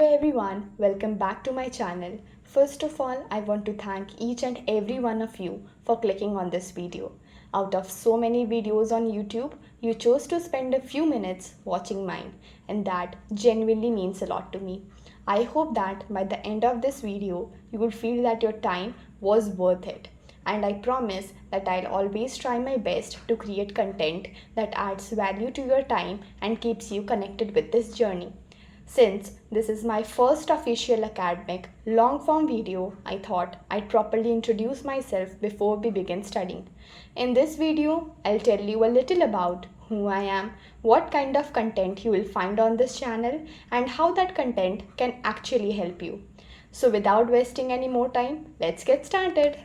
everyone, welcome back to my channel. First of all, I want to thank each and every one of you for clicking on this video. Out of so many videos on YouTube, you chose to spend a few minutes watching mine, and that genuinely means a lot to me. I hope that by the end of this video, you will feel that your time was worth it. And I promise that I'll always try my best to create content that adds value to your time and keeps you connected with this journey. Since this is my first official academic long form video, I thought I'd properly introduce myself before we begin studying. In this video, I'll tell you a little about who I am, what kind of content you will find on this channel, and how that content can actually help you. So without wasting any more time, let's get started.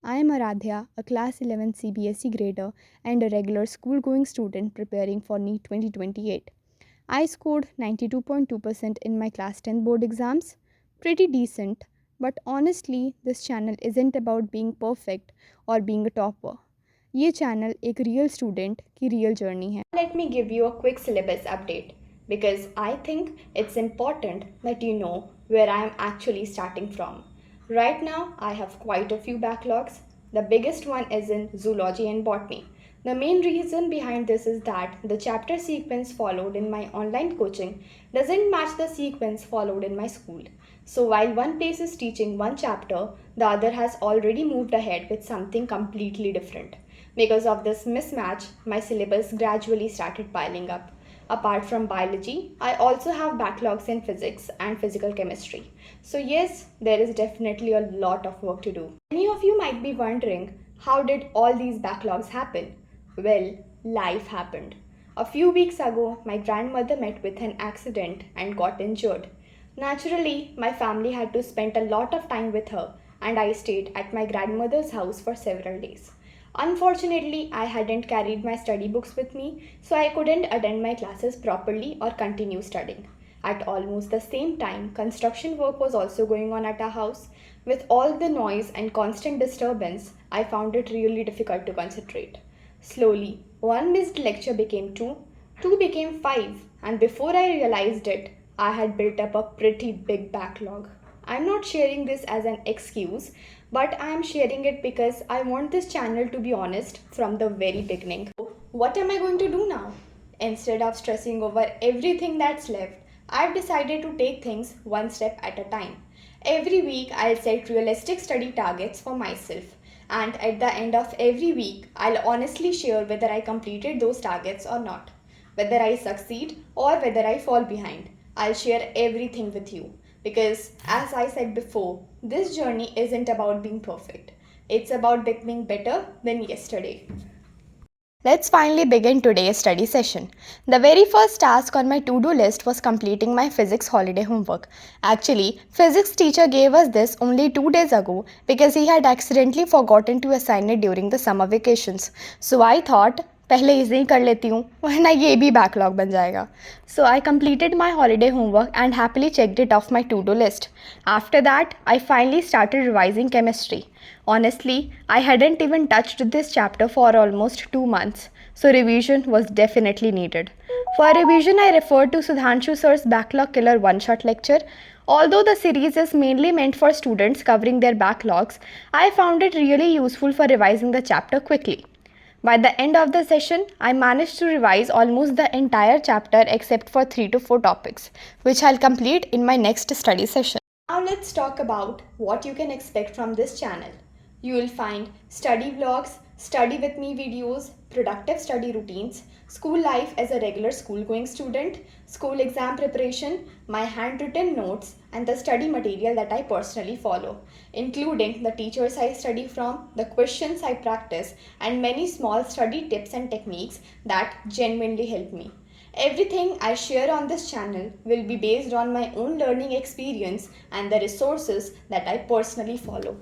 I am Aradhya, a class 11 CBSE grader and a regular school going student preparing for NEET 2028. I scored 92.2% in my class 10 board exams. Pretty decent, but honestly, this channel isn't about being perfect or being a topper. ये channel एक real student की real journey है. Let me give you a quick syllabus update because I think it's important that you know where I am actually starting from. Right now, I have quite a few backlogs. The biggest one is in zoology and botany. The main reason behind this is that the chapter sequence followed in my online coaching doesn't match the sequence followed in my school. So while one place is teaching one chapter, the other has already moved ahead with something completely different. Because of this mismatch, my syllabus gradually started piling up. Apart from biology, I also have backlogs in physics and physical chemistry. So yes, there is definitely a lot of work to do. Many of you might be wondering, how did all these backlogs happen? Well, life happened. A few weeks ago, my grandmother met with an accident and got injured. Naturally, my family had to spend a lot of time with her, and I stayed at my grandmother's house for several days. Unfortunately, I hadn't carried my study books with me, so I couldn't attend my classes properly or continue studying. At almost the same time, construction work was also going on at our house. With all the noise and constant disturbance, I found it really difficult to concentrate. Slowly, one missed lecture became two became five, and before I realized it, I had built up a pretty big backlog. I'm not sharing this as an excuse, but I'm sharing it because I want this channel to be honest from the very beginning. What am I going to do now? Instead of stressing over everything that's left, I've decided to take things one step at a time. Every week, I'll set realistic study targets for myself. And at the end of every week, I'll honestly share whether I completed those targets or not. Whether I succeed or whether I fall behind. I'll share everything with you. Because as I said before, this journey isn't about being perfect. It's about becoming better than yesterday. Let's finally begin today's study session. The very first task on my to-do list was completing my physics holiday homework. Actually, physics teacher gave us this only 2 days ago because he had accidentally forgotten to assign it during the summer vacations. So I thought, पहले इसे ही कर लेती हूँ वरना ये भी backlog बन जाएगा. So I completed my holiday homework and happily checked it off my to-do list. After that, I finally started revising chemistry. Honestly, I hadn't even touched this chapter for almost 2 months, so revision was definitely needed. For revision, I referred to Sudhanshu sir's Backlog Killer one-shot lecture. Although the series is mainly meant for students covering their backlogs, I found it really useful for revising the chapter quickly. By the end of the session, I managed to revise almost the entire chapter except for 3 to 4 topics, which I'll complete in my next study session. Now let's talk about what you can expect from this channel. You will find study vlogs, study with me videos, productive study routines, school life as a regular school-going student, school exam preparation, my handwritten notes, and the study material that I personally follow, including the teachers I study from, the questions I practice, and many small study tips and techniques that genuinely help me. Everything I share on this channel will be based on my own learning experience and the resources that I personally follow.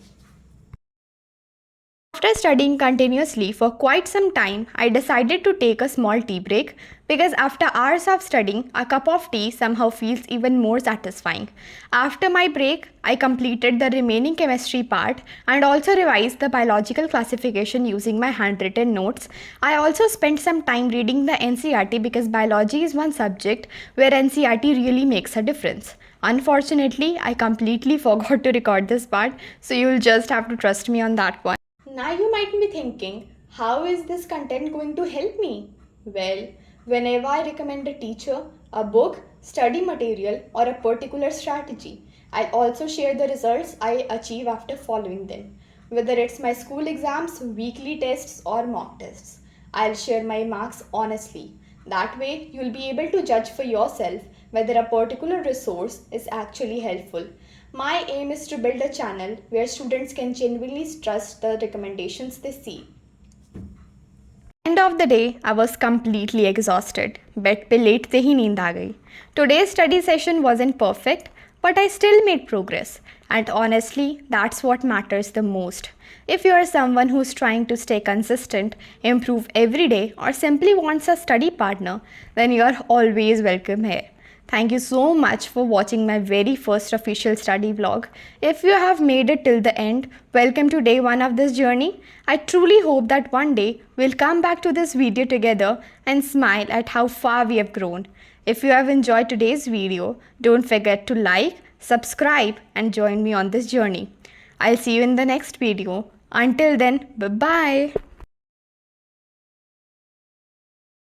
After studying continuously for quite some time, I decided to take a small tea break because after hours of studying, a cup of tea somehow feels even more satisfying. After my break, I completed the remaining chemistry part and also revised the biological classification using my handwritten notes. I also spent some time reading the NCERT because biology is one subject where NCERT really makes a difference. Unfortunately, I completely forgot to record this part, so you'll just have to trust me on that one. Now you might be thinking, how is this content going to help me? Well, whenever I recommend a teacher, a book, study material, or a particular strategy, I also share the results I achieve after following them. Whether it's my school exams, weekly tests, or mock tests, I'll share my marks honestly. That way, you'll be able to judge for yourself whether a particular resource is actually helpful. My aim is to build a channel where students can genuinely trust the recommendations they see. End of the day, I was completely exhausted. Bed पे लेटते ही नींद आ गई. Today's study session wasn't perfect, but I still made progress. And honestly, that's what matters the most. If you are someone who's trying to stay consistent, improve every day, or simply wants a study partner, then you are always welcome here. Thank you so much for watching my very first official study vlog. If you have made it till the end, welcome to day 1 of this journey. I truly hope that one day we'll come back to this video together and smile at how far we have grown. If you have enjoyed today's video, don't forget to like, subscribe and join me on this journey. I'll see you in the next video. Until then, bye-bye.